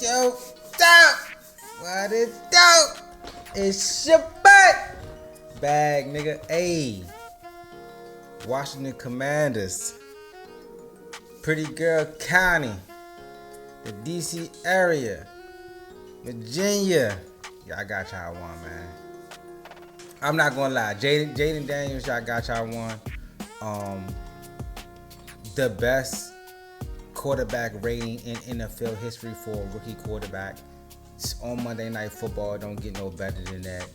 Yo, dope. What is dope? It's your butt. Bag, nigga. Ayy. Washington Commanders. Pretty Girl County. The DC area. Virginia. Y'all got y'all one, man. I'm not gonna lie. Jayden Daniels, y'all got y'all one. The best quarterback rating in NFL history for a rookie quarterback. It's on Monday Night Football. Don't get no better than that.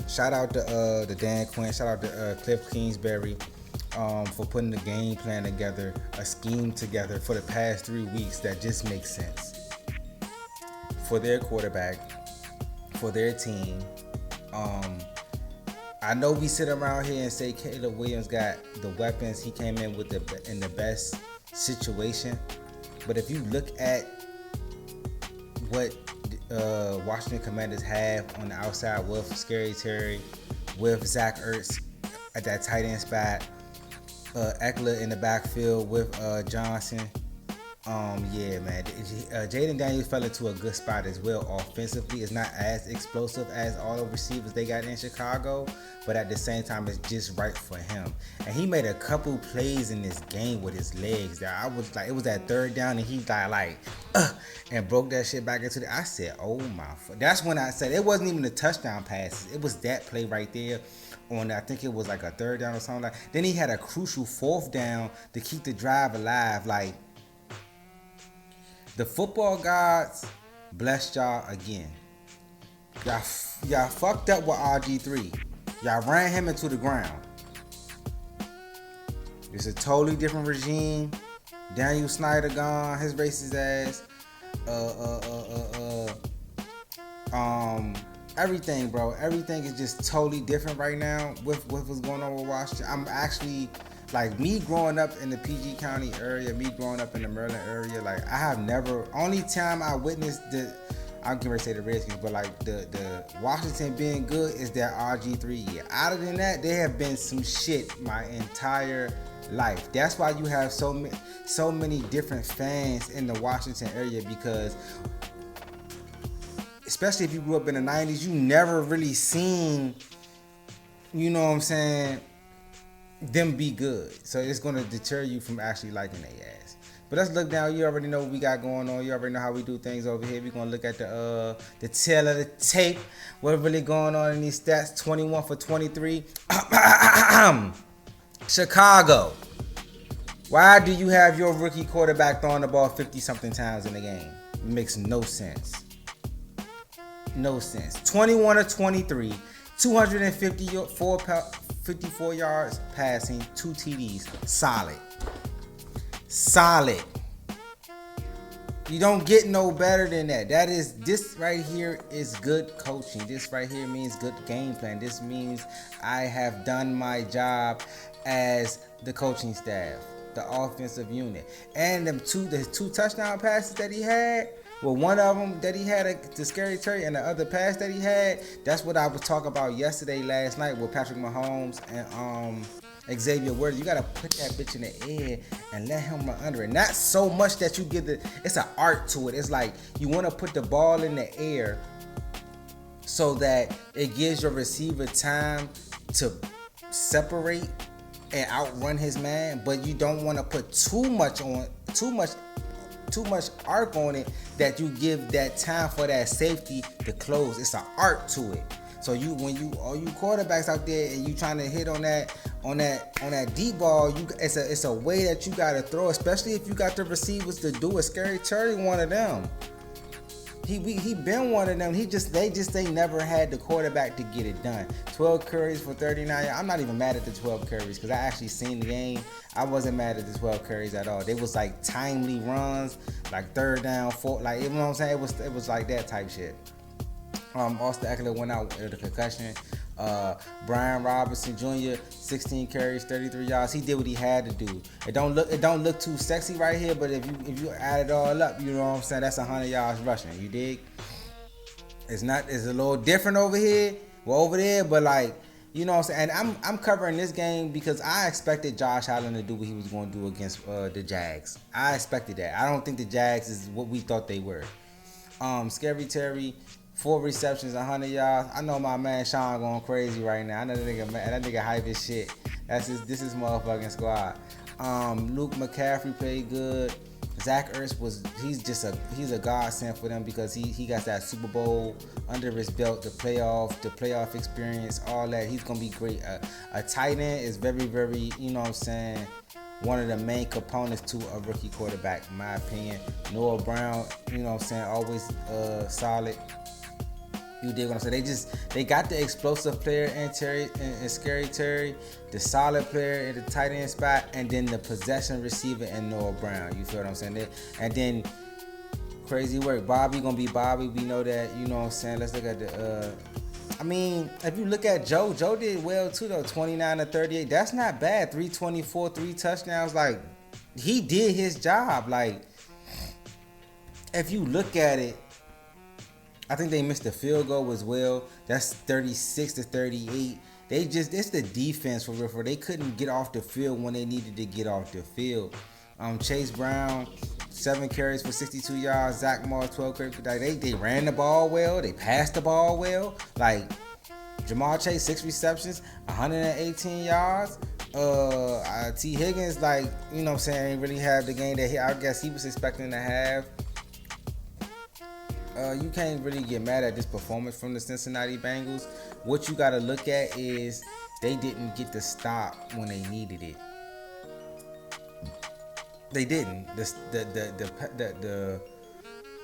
Shout out to Dan Quinn. Shout out to Kliff Kingsbury for putting the game plan together, a scheme together for the past 3 weeks that just makes sense for their quarterback, for their team. I know we sit around here and say Caleb Williams got the weapons. He came in with in the best situation. But if you look at what Washington Commanders have on the outside with Scary Terry, with Zach Ertz at that tight end spot, Eckler in the backfield with Johnson. Yeah, man. Jayden Daniels fell into a good spot as well. Offensively, it's not as explosive as all the receivers they got in Chicago, but at the same time, it's just right for him. And he made a couple plays in this game with his legs that I was like, it was that third down, and he and broke that shit back into the. I said, oh my. That's when I said it wasn't even a touchdown pass. It was that play right there. On I think it was like a third down or something like. Then he had a crucial fourth down to keep the drive alive, like. The football gods blessed y'all again. Y'all fucked up with RG3. Y'all ran him into the ground. It's a totally different regime. Daniel Snyder gone. His racist ass. Everything, bro. Everything is just totally different right now with what's going on with Washington. I'm actually. Like me growing up in the PG County area, me growing up in the Maryland area, like I have never, only time I witnessed I'm going to say the Redskins, but like the Washington being good is that RG3 year. Other than that, there have been some shit my entire life. That's why you have so many different fans in the Washington area, because especially if you grew up in the 90s, you never really seen, you know what I'm saying, them be good. So it's going to deter you from actually liking their ass. But let's look down. You already know what we got going on. You already know how we do things over here. We're going to look at the tail of the tape. What's really going on in these stats. 21 for 23. Chicago. Why do you have your rookie quarterback throwing the ball 50-something times in the game? It makes no sense. No sense. 21 or 23. 254 yards passing, 2 TDs. Solid. You don't get no better than that. This right here is good coaching. This right here means good game plan. This means I have done my job as the coaching staff, the offensive unit. And the two touchdown passes that he had, well, one of them that he had to Scary Terry, and the other pass that he had, that's what I was talking about last night with Patrick Mahomes and Xavier Worthy. You gotta put that bitch in the air and let him run under it. Not so much that you give it's an art to it. It's like you want to put the ball in the air so that it gives your receiver time to separate and outrun his man, but you don't want to put too much arc on it that you give that time for that safety to close. It's an art to it. So all you quarterbacks out there and you trying to hit on that deep ball, it's a way that you gotta throw, especially if you got the receivers to do it. Scary Terry, one of them. He been one of them. They never had the quarterback to get it done. 12 carries for 39. I'm not even mad at the 12 carries because I actually seen the game. I wasn't mad at the 12 carries at all. They was like timely runs, like third down, fourth, like, you know what I'm saying? It was like that type shit. Austin Eckler went out with a concussion. Brian Robinson Jr., 16 carries, 33 yards. He did what he had to do. It don't look too sexy right here, but if you add it all up, you know what I'm saying, that's 100 yards rushing. You dig? It's a little different over here, over there, but like, you know what I'm saying? And I'm covering this game because I expected Josh Allen to do what he was going to do against the Jags. I expected that. I don't think the Jags is what we thought they were. Scary Terry, 4 receptions, 100 yards. I know my man Sean going crazy right now. I know that nigga hype as shit. This is motherfucking squad. Luke McCaffrey played good. Zach Ertz he's a godsend for them because he got that Super Bowl under his belt, the playoff experience, all that. He's gonna be great. A tight end is very, very, you know what I'm saying, one of the main components to a rookie quarterback, in my opinion. Noah Brown, you know what I'm saying, always solid. You dig what I'm saying? They got the explosive player in Terry and Scary Terry, the solid player in the tight end spot, and then the possession receiver in Noah Brown. You feel what I'm saying? And then crazy work. Bobby gonna be Bobby. We know that. You know what I'm saying? Let's look at the. If you look at Joe did well too though. 29 to 38. That's not bad. 324, 3 touchdowns. Like, he did his job. Like, if you look at it. I think they missed the field goal as well. That's 36 to 38. It's the defense for real. They couldn't get off the field when they needed to get off the field. Chase Brown, 7 carries for 62 yards. Zach Moss, 12 carries. They ran the ball well. They passed the ball well. Like, Jamal Chase, 6 receptions, 118 yards. T. Higgins, like, you know what I'm saying, ain't really have the game that I guess he was expecting to have. You can't really get mad at this performance from the Cincinnati Bengals. What you got to look at is they didn't get the stop when they needed it. They didn't. The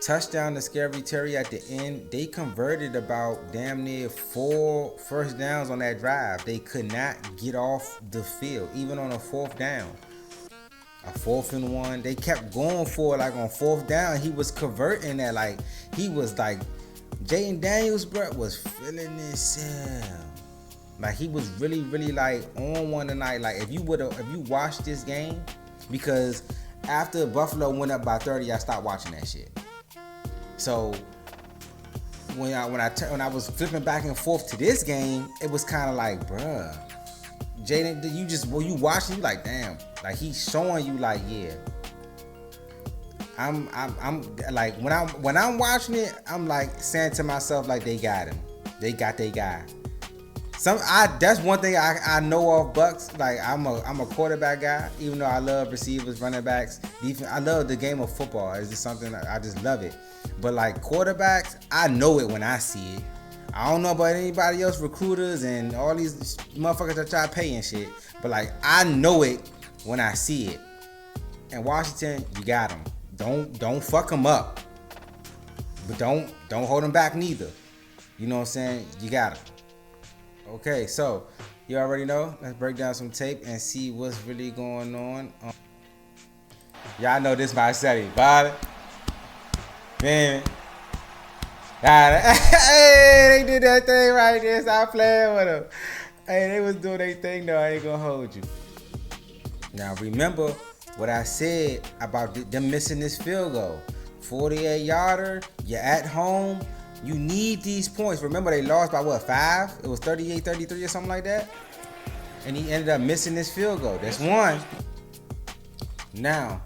touchdown to Scary Terry at the end, they converted about damn near 4 first downs on that drive. They could not get off the field, even on a 4th down. A 4th and 1. They kept going for it, like on 4th down. He was converting that, like he was like Jayden Daniels, bro, was feeling himself. Like, he was really, really like on one tonight. Like, if you watched this game, because after Buffalo went up by 30, I stopped watching that shit. So when I was flipping back and forth to this game, it was kind of like, bruh, Jayden, you watching, you like, damn. Like, he's showing you, like, yeah. I'm like, when I'm watching it, I'm like saying to myself, like, they got him. They got their guy. That's one thing I know of Bucks. Like, I'm a quarterback guy, even though I love receivers, running backs, defense. I love the game of football. It's just something I just love it. But like quarterbacks, I know it when I see it. I don't know about anybody else, recruiters and all these motherfuckers that try to pay and shit. But like, I know it when I see it. And Washington, you got him. Don't fuck him up. But don't hold him back neither. You know what I'm saying? You got him. Okay, so you already know. Let's break down some tape and see what's really going on. Y'all know this my setting, body. Man. Hey, they did that thing right there. Stop playing with them. Hey, they was doing their thing though. I ain't gonna hold you. Now remember what I said about them missing this field goal. 48-yarder. You're at home. You need these points. Remember, they lost by what, 5? It was 38-33 or something like that. And he ended up missing this field goal. That's one. Now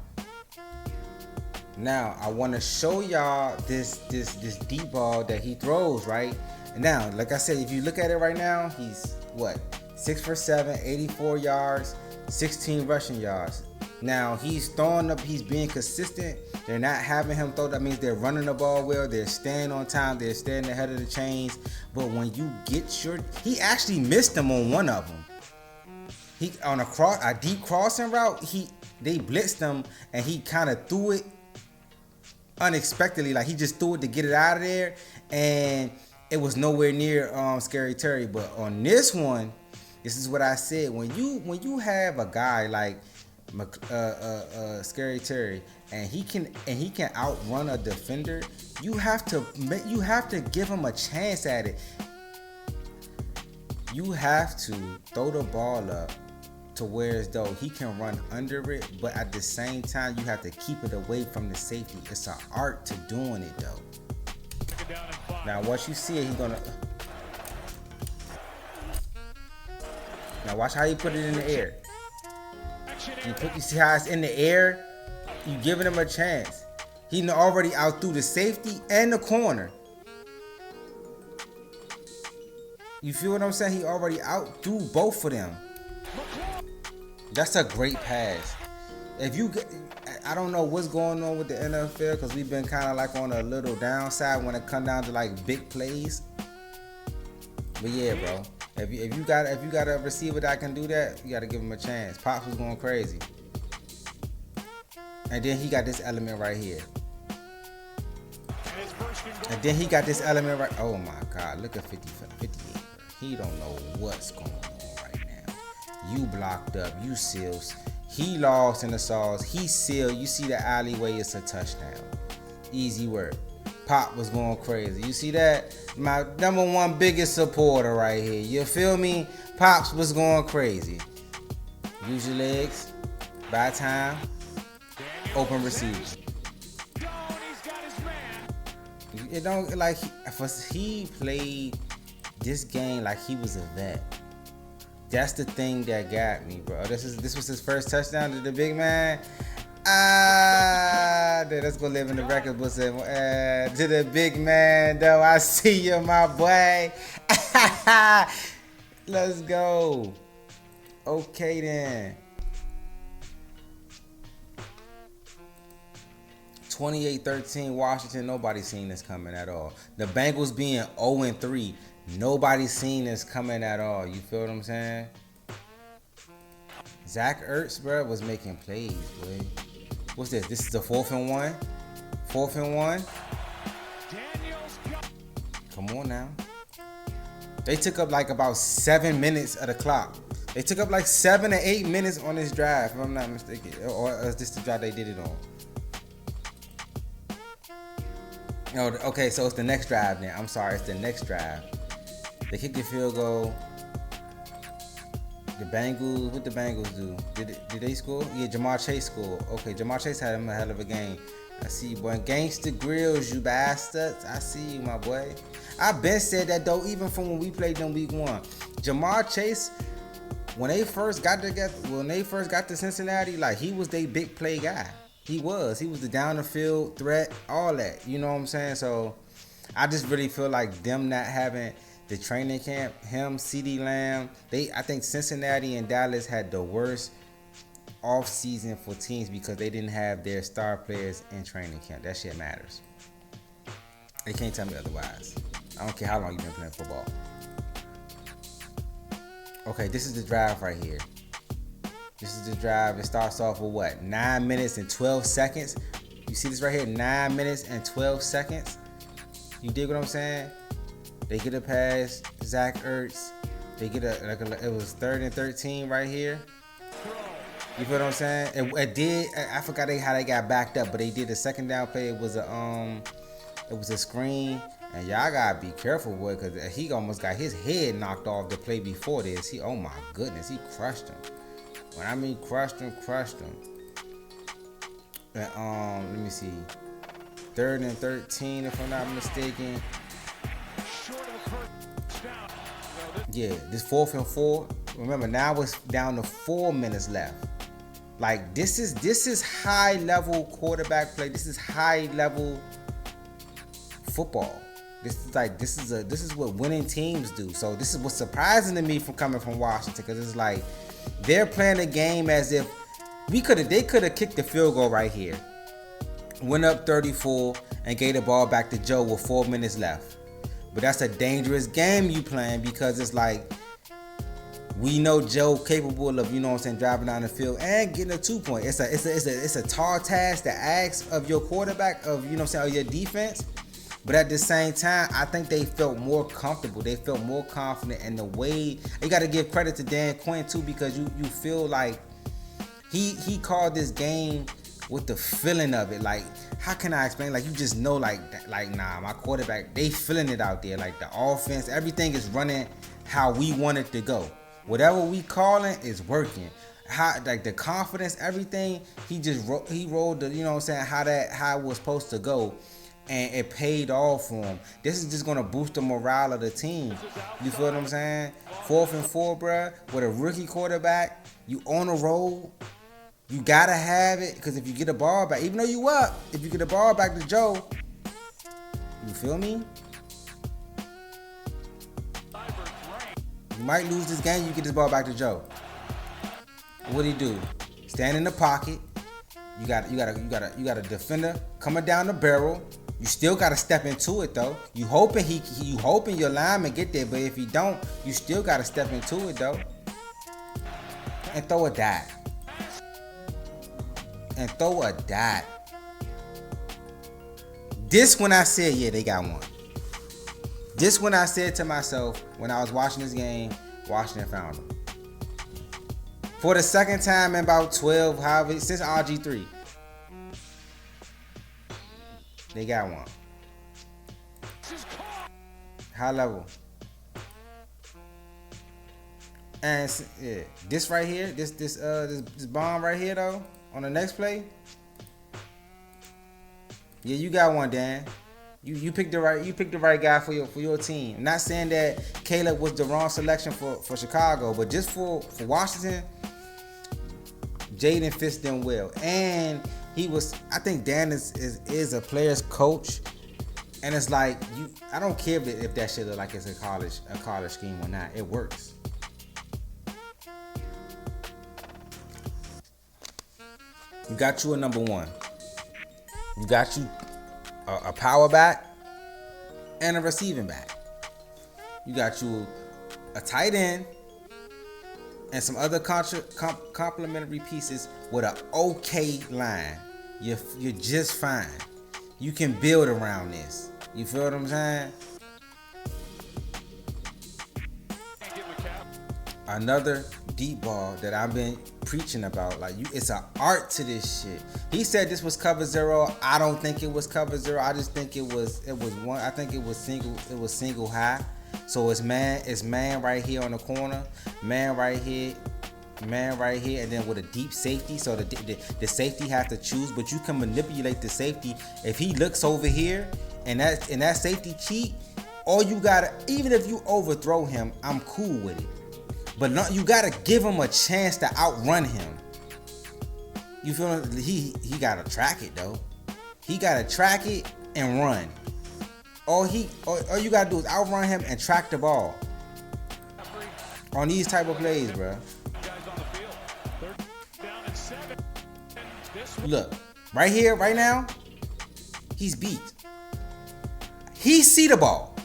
I want to show y'all this deep ball that he throws, right? And now, like I said, if you look at it right now, he's what? 6 for 7, 84 yards, 16 rushing yards. Now he's throwing up, he's being consistent. They're not having him throw. That means they're running the ball well. They're staying on time. They're staying ahead of the chains. But when you get he actually missed them on one of them. He on a deep crossing route. They blitzed him and he kind of threw it unexpectedly. Like, he just threw it to get it out of there, and it was nowhere near Scary Terry. But on this one, this is what I said. When you have a guy like Scary Terry, and he can outrun a defender, you have to give him a chance at it. You have to throw the ball up to where as though he can run under it, but at the same time you have to keep it away from the safety. It's an art to doing it though. Now once you see it, he's gonna. Now watch how he put it in the air. You see how it's in the air? You giving him a chance. He already out through the safety and the corner. You feel what I'm saying? He already out through both of them. That's a great pass. If you get, I don't know what's going on with the NFL because we've been kind of like on a little downside when it come down to like big plays. But yeah, bro. If you got a receiver that can do that, you gotta give him a chance. Pops was going crazy. And then he got this element right here. And then he got this element right. Oh my God, look at 58. Bro. He don't know what's going on right now. You blocked up, you sealed. He lost in the sauce. He sealed. You see the alleyway, it's a touchdown. Easy work. Pop was going crazy. You see that? My #1 biggest supporter right here. You feel me? Pops was going crazy. Use your legs. By time. Open receiver. It don't like he played this game like he was a vet. That's the thing that got me, bro. This was his first touchdown to the big man. Let's go live in the record books. To the big man, though. I see you, my boy. Let's go. Okay, then. 28-13 Washington. Nobody seen this coming at all. The Bengals being 0-3. Nobody seen this coming at all. You feel what I'm saying? Zach Ertz, bro, was making plays, boy. What's this? This is the 4th and 1. 4th and 1. Come on now. They took up like about 7 minutes of the clock. They took up like 7 or 8 minutes on this drive, if I'm not mistaken. Or is this the drive they did it on? Oh, okay, so it's the next drive now. I'm sorry, it's the next drive. They kicked the field goal. The Bengals, what the Bengals do? Did they score? Yeah, Jamar Chase scored. Okay, Jamar Chase had him a hell of a game. I see you, boy. Gangsta Grills, you bastards. I see you, my boy. I been said that though, even from when we played them week 1. Jamar Chase, when they first got to Cincinnati, like he was their big play guy. He was the down the field threat, all that. You know what I'm saying? So I just really feel like them not having the training camp, him, CeeDee Lamb, I think Cincinnati and Dallas had the worst off season for teams because they didn't have their star players in training camp. That shit matters. They can't tell me otherwise. I don't care how long you've been playing football. Okay, this is the drive right here. This is the drive. It starts off with what? 9 minutes and 12 seconds. You see this right here? 9 minutes and 12 seconds. You dig what I'm saying? They get a pass. Zach Ertz. They get it was 3rd and 13 right here. You feel what I'm saying? It did. I forgot how they got backed up, but they did a second down play. It was a screen, and y'all gotta be careful, boy, because he almost got his head knocked off the play before this. Oh my goodness, he crushed him. When I mean crushed him. And, let me see. 3rd and 13, if I'm not mistaken. Yeah, this 4th and 4. Remember, now it's down to 4 minutes left. Like this is high level quarterback play. This is high level football. This is what winning teams do. So this is what's surprising to me from coming from Washington, because it's like they're playing a game as if they could have kicked the field goal right here, went up 34 and gave the ball back to Joe with 4 minutes left. But that's a dangerous game you playing, because it's like we know Joe capable of, you know what I'm saying, driving down the field and getting a 2-point. It's a tall task to ask of your quarterback, of, you know what I'm saying, of your defense. But at the same time, I think they felt more comfortable. They felt more confident in the way. You got to give credit to Dan Quinn too, because you feel like he called this game with the feeling of it. Like, how can I explain? Like, you just know, like nah, my quarterback, they feeling it out there. Like the offense, everything is running how we want it to go. Whatever we calling is working. How, like the confidence, everything. He rolled the, you know what I'm saying, how it was supposed to go. And it paid off for him. This is just gonna boost the morale of the team. You feel what I'm saying? 4th and 4, bruh. With a rookie quarterback, you on a roll. You gotta have it, because if you get a ball back, even though you up, if you get a ball back to Joe, you feel me? You might lose this game. You get this ball back to Joe. What do you do? Stand in the pocket. You got a defender coming down the barrel. You still gotta step into it though. You hoping your lineman get there, but if he don't, you still gotta step into it though. And throw a dot. This when I said, yeah, they got one. This when I said to myself, when I was watching this game, Washington found them. For the second time in about 12, however, since RG3. They got one. High level. And yeah, this right here, this bomb right here though, on the next play. Yeah, you got one, Dan. You picked the right guy for your team. I'm not saying that Caleb was the wrong selection for Chicago, but just for Washington, Jayden fits them well. And I think Dan is a player's coach. And it's like I don't care if that shit look like it's a college scheme or not. It works. You got you a number one. You got you a power back and a receiving back. You got you a tight end and some other complementary pieces with an okay line. You're just fine. You can build around this. You feel what I'm saying? Another deep ball that I've been preaching about, it's an art to this shit. He said this was cover zero. I don't think it was cover zero. I just think it was one. I think it was single high. So it's man right here on the corner, man right here, and then with a deep safety. So the safety has to choose, but you can manipulate the safety. If he looks over here and that safety cheat, all you gotta, even if you overthrow him, I'm cool with it. But no, you gotta give him a chance to outrun him. You feel me? He gotta track it though. He gotta track it and run. All you gotta do is outrun him and track the ball. On these type of plays, bro. Look, right here, right now, he's beat. He see the ball.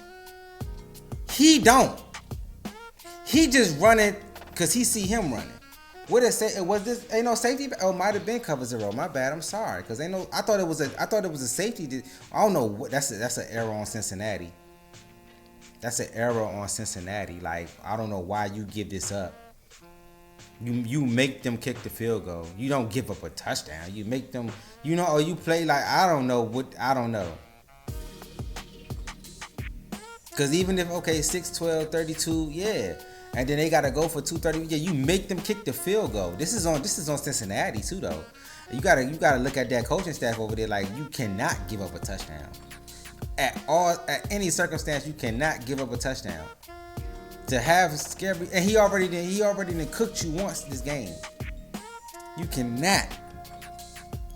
He don't. He just running because he see him running. What it say? Was this ain't no safety? Oh, might have been cover zero. My bad. I'm sorry, because ain't no. I thought it was a safety. I don't know. What that's an error on Cincinnati. That's an error on Cincinnati. Like, I don't know why you give this up. You make them kick the field goal. You don't give up a touchdown. You make them, or you play like I don't know. Because even if 6-12, 32, yeah. And then they gotta go for 230. Yeah, you make them kick the field goal. This is on Cincinnati too, though. You gotta look at that coaching staff over there. Like, you cannot give up a touchdown. At any circumstance, you cannot give up a touchdown. To have scary, and he already done cooked you once this game. You cannot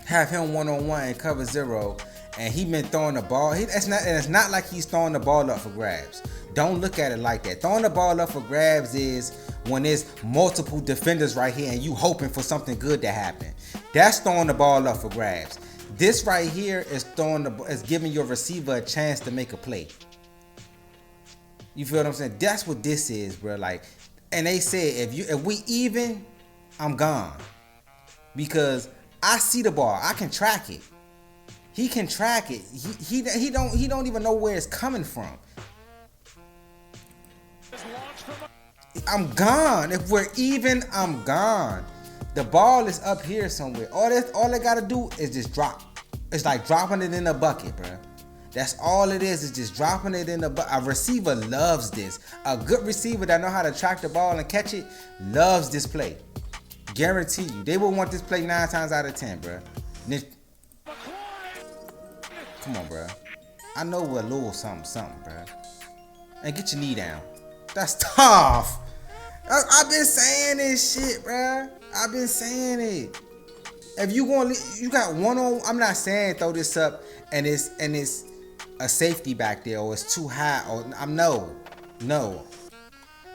have him one-on-one and cover zero, and he been throwing the ball. It's not like he's throwing the ball up for grabs. Don't look at it like that. Throwing the ball up for grabs is when there's multiple defenders right here and you hoping for something good to happen. That's throwing the ball up for grabs. This right here is giving your receiver a chance to make a play. You feel what I'm saying? That's what this is, bro. Like, and they said if we even, I'm gone, because I see the ball. I can track it. He can track it. He don't even know where it's coming from. I'm gone. If we're even, I'm gone. The ball is up here somewhere. All they gotta do is just drop. It's like dropping it in a bucket, bro. That's all it is just dropping it in the bucket. A receiver loves this. A good receiver that know how to track the ball and catch it loves this play. Guarantee you. They will want this play 9 times out of 10, bro. Come on, bro. I know we're a little something, bro. And get your knee down. That's tough. I've been saying this shit, bro. I've been saying it. If you got one on. I'm not saying throw this up and it's a safety back there or it's too high or I'm no.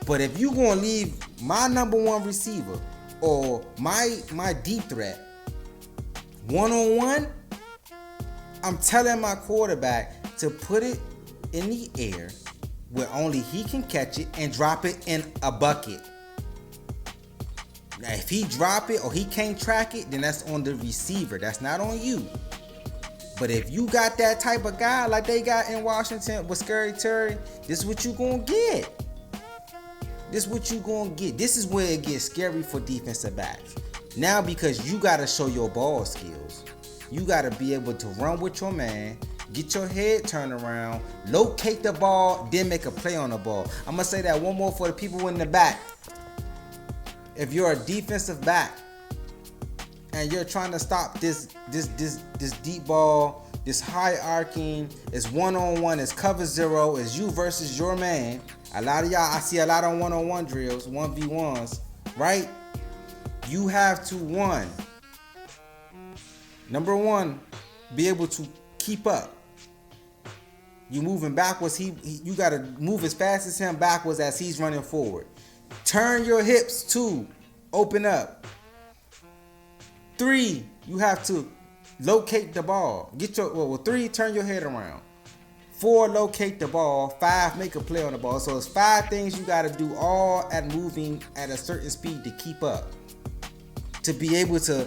But if you gonna leave my number one receiver or my deep threat one on one, I'm telling my quarterback to put it in the air where only he can catch it and drop it in a bucket. Now, if he drop it or he can't track it, then that's on the receiver. That's not on you. But if you got that type of guy like they got in Washington with Scary Terry, this is what you gonna get. This is where it gets scary for defensive backs. Now, because you gotta show your ball skills. You gotta be able to run with your man, get your head turned around, locate the ball, then make a play on the ball. I'm gonna say that one more for the people in the back. If you're a defensive back and you're trying to stop this deep ball, this high arcing, it's one-on-one, it's cover zero, it's you versus your man. A lot of y'all, I see a lot of one-on-one drills, 1v1s, right? You have to, number one, be able to keep up. You moving backwards, you gotta move as fast as him backwards as he's running forward. Turn your hips, 2, open up. 3, you have to locate the ball. 3, turn your head around. 4, locate the ball. 5, make a play on the ball. So it's 5 things you gotta do, all at moving at a certain speed to keep up. To be able to,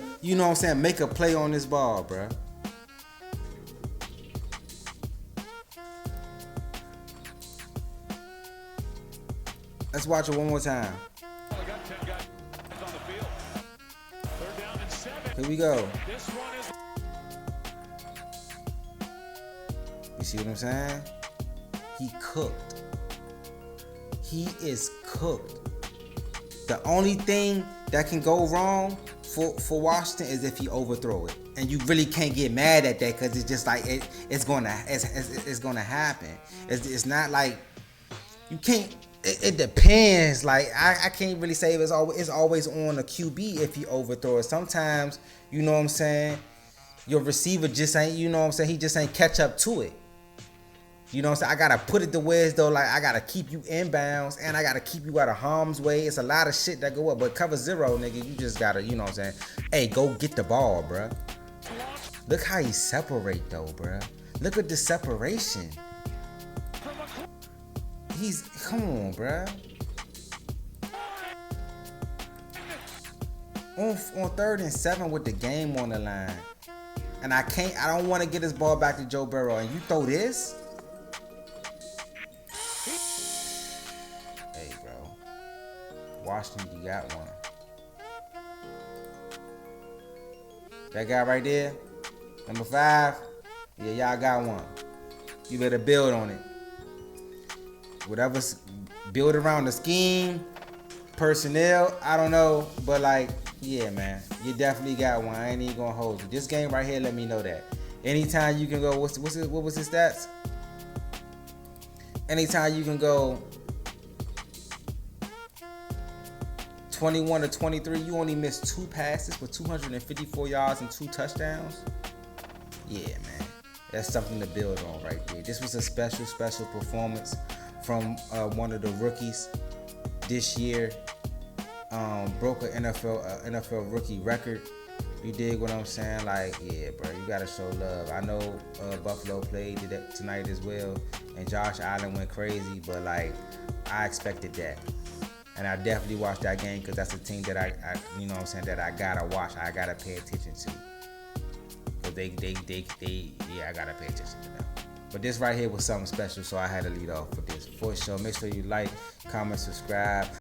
make a play on this ball, bruh. Let's watch it one more time. Here we go. You see what I'm saying? He cooked. He is cooked. The only thing that can go wrong for Washington is if he overthrow it. And you really can't get mad at that because it's just like it's gonna happen. It's not like you can't. It depends. Like I can't really say it's always on a QB if he overthrow it. Sometimes, you know what I'm saying, your receiver just ain't, you know what I'm saying, he just ain't catch up to it. You know what I'm saying? I gotta put it to where though, like I gotta keep you inbounds and I gotta keep you out of harm's way. It's a lot of shit that go up, but cover zero, nigga, you just gotta, you know what I'm saying? Hey, go get the ball, bruh. Look how he separate though, bruh. Look at the separation. Come on, bruh. On 3rd and 7 with the game on the line. And I don't want to get this ball back to Joe Burrow. And you throw this? Hey, bro. Washington, you got one. That guy right there, number 5. Yeah, y'all got one. You better build on it. Whatever's build around the scheme, personnel, I don't know, but like, yeah, man, you definitely got one. I ain't even gonna hold you. This game right here, let me know that. Anytime you can go, what was his stats? Anytime you can go 21 to 23, you only missed 2 passes for 254 yards and 2 touchdowns. Yeah, man, that's something to build on right there. This was a special performance from one of the rookies this year. Broke an NFL rookie record. You dig what I'm saying? Like, yeah, bro, you gotta show love. I know Buffalo played tonight as well, and Josh Allen went crazy, but like, I expected that, and I definitely watched that game because that's a team that I you know what I'm saying, that I gotta watch. I gotta pay attention to, because they I gotta pay attention to them. But this right here was something special, so I had to lead off with this. For sure, make sure you like, comment, subscribe.